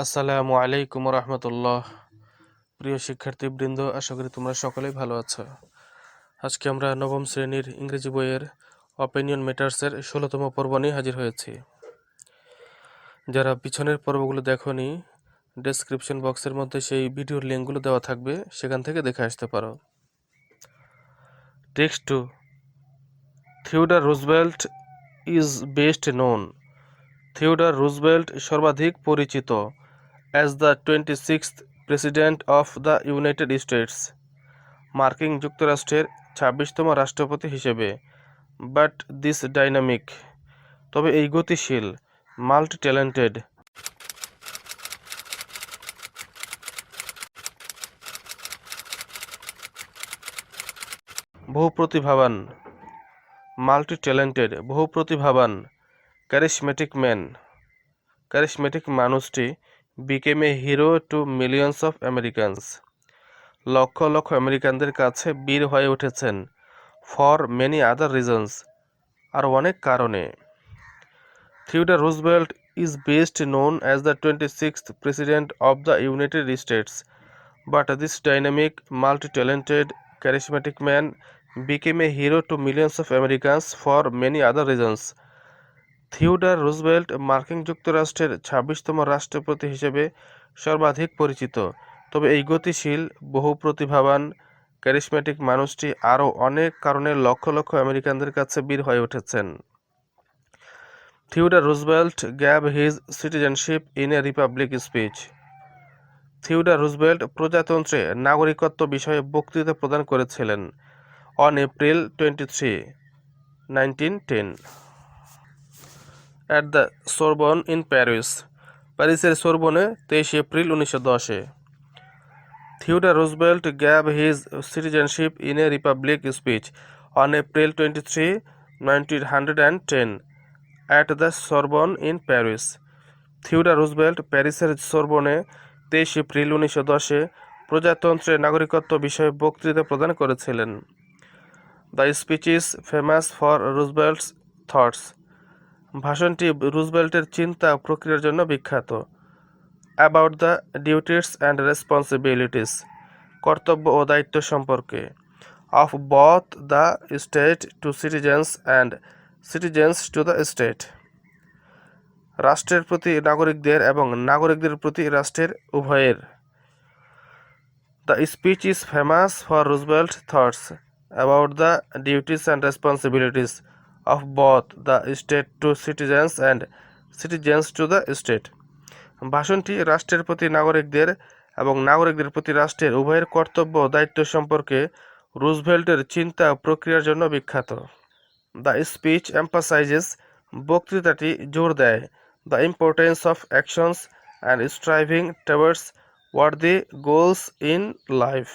আসসালামু আলাইকুম রহমতুল্লাহ। প্রিয় শিক্ষার্থীবৃন্দ, আশা করি তোমরা সকলেই ভালো আছো। আজকে আমরা নবম শ্রেণীর ইংরেজি বইয়ের অপিনিয়ন ম্যাটার্সের 16তম পর্ব নিয়ে হাজির হয়েছি। যারা পিছনের পর্বগুলো দেখোনি, ডেসক্রিপশন বক্সের মধ্যে সেই ভিডিওর লিঙ্কগুলো দেওয়া থাকবে, সেখান থেকে দেখে আসতে পারো। Text 2, Theodore Roosevelt is best known. Theodore Roosevelt সর্বাধিক পরিচিত as the 26th President of the United States, মার্কিন যুক্তরাষ্ট্রের 26তম রাষ্ট্রপতি হিসেবে। বাট দিস ডাইনামিক, তবে এই গতিশীল, মাল্টি ট্যালেন্টেড, বহুপ্রতিভাবান, মাল্টি ট্যালেন্টেড বহুপ্রতিভাবান, ক্যারিশমেটিক মানুষটি became a hero to millions of Americans, লক্ষ লক্ষ আমেরিকানদের কাছে বীর হয়ে উঠেছেন। ফর মেনি আদার রিজনস, আর অনেক কারণে। Theodore Roosevelt is best known as the 26th President of the United States, but this dynamic, multi-talented, charismatic man became a hero to millions of Americans for many other reasons. Theodore Roosevelt মার্কিন যুক্তরাষ্ট্রের 26তম রাষ্ট্রপতি হিসেবে সর্বাধিক পরিচিত, তবে এই গতিশীল, বহু প্রতিভাবান, ক্যারিশমেটিক মানুষটি আরও অনেক কারণে লক্ষ লক্ষ আমেরিকানদের কাছে বীর হয়ে উঠেছেন। Theodore Roosevelt gave his citizenship in a republic speech. Theodore Roosevelt প্রজাতন্ত্রে নাগরিকত্ব বিষয়ে বক্তৃতা প্রদান করেছিলেন on April 23, 1910 at the Sorbonne in Paris. প্যারিসের সোরবনে 23 এপ্রিল 1910-এ। Theodore Roosevelt gave his citizenship in a republic speech on April 23, 1910 at the Sorbonne in Paris. Theodore Roosevelt প্যারিসের সোরবনে 23 এপ্রিল 1910-এ প্রজাতন্ত্রে নাগরিকত্ব বিষয়ে বক্তৃতা প্রদান করেছিলেন। The speech is famous for Roosevelt's thoughts. ভাষণটি রুজভেল্টের চিন্তা প্রক্রিয়ার জন্য বিখ্যাত। About the duties and responsibilities, কর্তব্য ও দায়িত্ব সম্পর্কে। Of both the state to citizens and citizens to the state, রাষ্ট্রের প্রতি নাগরিকদের এবং নাগরিকদের প্রতি রাষ্ট্রের উভয়ের। The speech is famous for Roosevelt thoughts about the duties and responsibilities of both the state to citizens and citizens to the state. ভাষণটি রাষ্ট্রের প্রতি নাগরিকদের এবং নাগরিকদের প্রতি রাষ্ট্রের উভয়ের কর্তব্য ও দায়িত্ব সম্পর্কে রুজভেল্টের চিন্তা প্রক্রিয়ার জন্য বিখ্যাত। দ্য স্পিচ এম্পাসাইজেস, বক্তৃতাটি জোর দেয়, the importance of actions and striving towards worthy goals in life,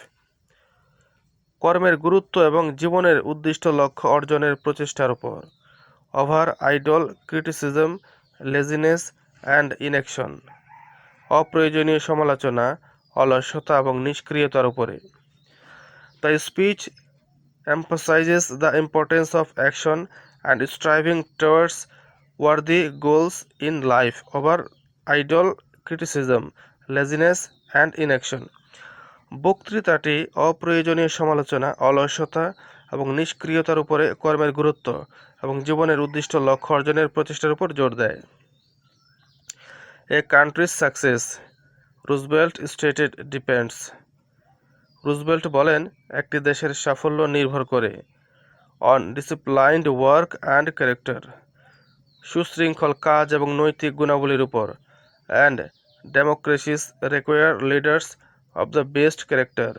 কর্মের গুরুত্ব এবং জীবনের উদ্দিষ্ট লক্ষ্য অর্জনের প্রচেষ্টার উপর। Over idol criticism, laziness and inaction, অপ্রয়োজনীয় সমালোচনা, অলসতা এবং নিষ্ক্রিয়তার উপরে। The speech emphasizes the importance of action and striving towards worthy goals in life over idle criticism, laziness and inaction. বক্তৃতাটি অপ্রয়োজনীয় সমালোচনা, অলসতা এবং নিষ্ক্রিয়তার উপরে, কর্মের গুরুত্ব এবং জীবনের উদ্দিষ্ট লক্ষ্য অর্জনের প্রচেষ্টার উপর জোর দেয়। A country's success, Roosevelt stated, depends. Roosevelt বলেন, একটি দেশের সাফল্য নির্ভর করে on disciplined work and character, সুশৃঙ্খল কাজ এবং নৈতিক গুণাবলীর উপর। And democracies require leaders of the best character,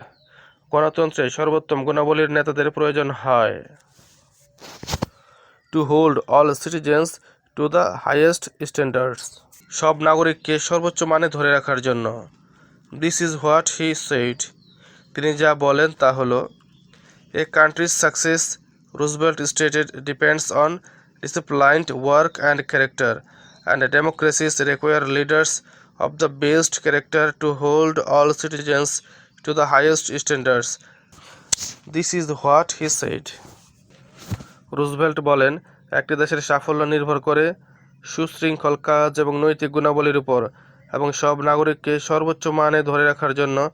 গণতন্ত্রে সর্বোত্তম গুণাবলীর নেতাদের প্রয়োজন হয়। To hold all citizens to the highest standards, সব নাগরিককে সর্বোচ্চ মানে ধরে রাখার জন্য। This is what he said, তিনি যা বলেন তা হলো, a country's success, Roosevelt stated, depends on disciplined work and character, and democracies require leaders of the best character to hold all citizens to the highest standards. This is what he said. Roosevelt বলেন, একটি দেশের সাফল্য নির্ভর করে সুশৃঙ্খল কাজ এবং নৈতিক গুণাবলীর উপর, এবং সব নাগরিককে সর্বোচ্চ মানে ধরে রাখার জন্য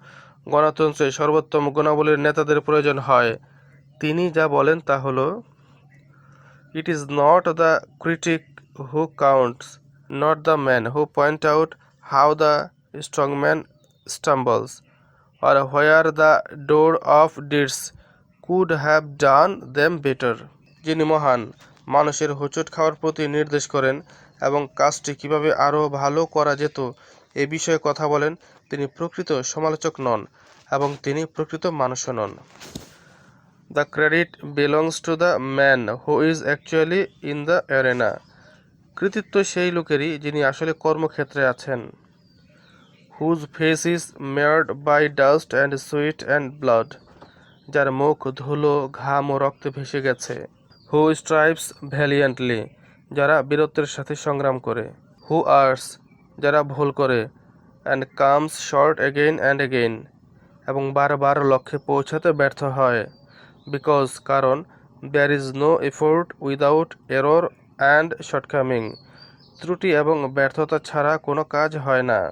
গণতন্ত্রে সর্বোত্তম গুণাবলীর নেতাদের প্রয়োজন হয়। তিনি যা বলেন তা হলো, "It is not the critic who counts, not the man who point out how the strong man stumbles, or where the door of deeds could have done them better." যিনি মহান, মানুষের হোঁচট খাওয়ার প্রতি নির্দেশ করেন এবং কাজটি কিভাবে আরও ভালো করা যেত এ বিষয়ে কথা বলেন, তিনি প্রকৃত সমালোচক নন এবং তিনি প্রকৃত মানুষও নন। The credit belongs to the man who is actually in the arena. কৃতিত্ব সেই লোকেরই যিনি আসলে কর্মক্ষেত্রে আছেন। Whose face is marred by dust and sweat and blood. যার মুখ ধুলো, ঘাম ও রক্তে ভেসে গেছে। Who strives valiantly. যারা বীরত্বের সাথে সংগ্রাম করে। Who errs. যারা ভুল করে। And comes short again and again. এবং বারবার লক্ষ্যে পৌঁছাতে ব্যর্থ হয়। Because কারণ there is no effort without error and shortcoming. ত্রুটি এবং ব্যর্থতা ছাড়া কোনো কাজ হয় না।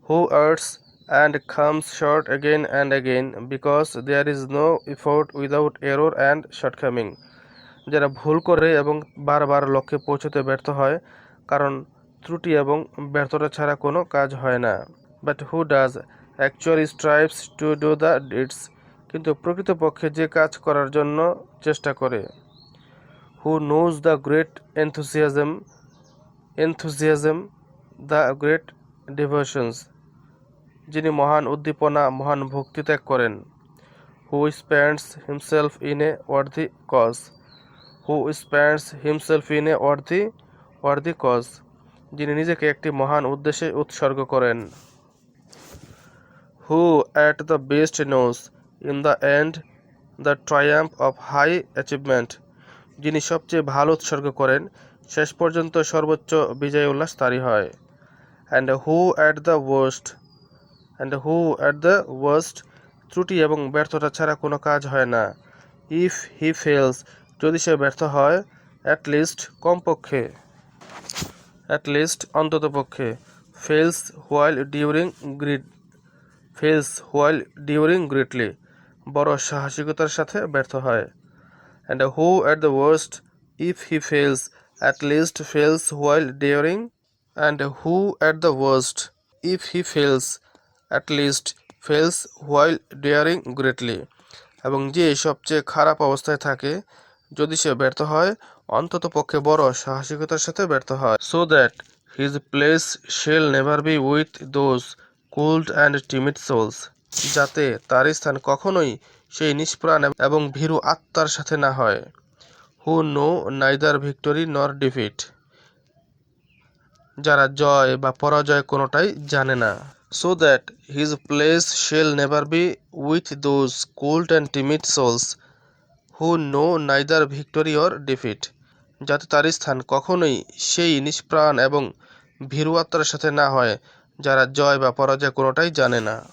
Who errs and comes short again and again because there is no effort without error and shortcoming. যারা ভুল করে এবং বারবার লক্ষ্যে পৌঁছতে ব্যর্থ হয়, কারণ ত্রুটি এবং ব্যর্থতা ছাড়া কোনো কাজ হয় না। But who does actually strives to do the deeds. কিন্তু প্রকৃতপক্ষে যে কাজ করার জন্য চেষ্টা করে। Who knows the great enthusiasm, the great devotions. যিনি মহান উদ্দীপনা, মহান ভক্তি ত্যাগ করেন। Who spends himself in a worthy cause. Who spends himself in a worthy cause. যিনি নিজেকে একটি মহান উদ্দেশ্যে উৎসর্গ করেন। Who at the best knows in the end the triumph of high achievement. যিনি সবচেয়ে ভালো উৎসর্গ করেন, শেষ পর্যন্ত সর্বোচ্চ বিজয় উল্লাস তারই হয়। And who at the worst. ত্রুটি এবং ব্যর্থতা ছাড়া কোনো কাজ হয় না। If he fails. যদি সে ব্যর্থ হয়। At least কমপক্ষে। At least অন্ততপক্ষে। Fails while during greatly. বড় সাহসিকতার সাথে ব্যর্থ হয়। And who at the worst. If he fails. At least fails while daring. And who at the worst. If he fails. At least fails while daring greatly. এবং যে সবচেয়ে খারাপ অবস্থায় থাকে, যদি সে ব্যর্থ হয়, অন্তত পক্ষে বড় সাহসিকতার সাথে ব্যর্থ হয়। So that his place shall never be with those cold and timid souls. যাতে তার স্থান কখনোই সেই নিষ্প্রাণ এবং ভীরু আত্মার সাথে না হয়। Who know neither victory nor defeat. যারা জয় বা পরাজয় কোনোটাই জানে না। So that his place shall never be with those cold and timid souls who know neither victory or defeat. যাতে তার স্থান কখনোই সেই নিষ্প্রাণ এবং ভীরু আত্মার সাথে না হয়, যারা জয় বা পরাজয় কোনোটাই জানে না।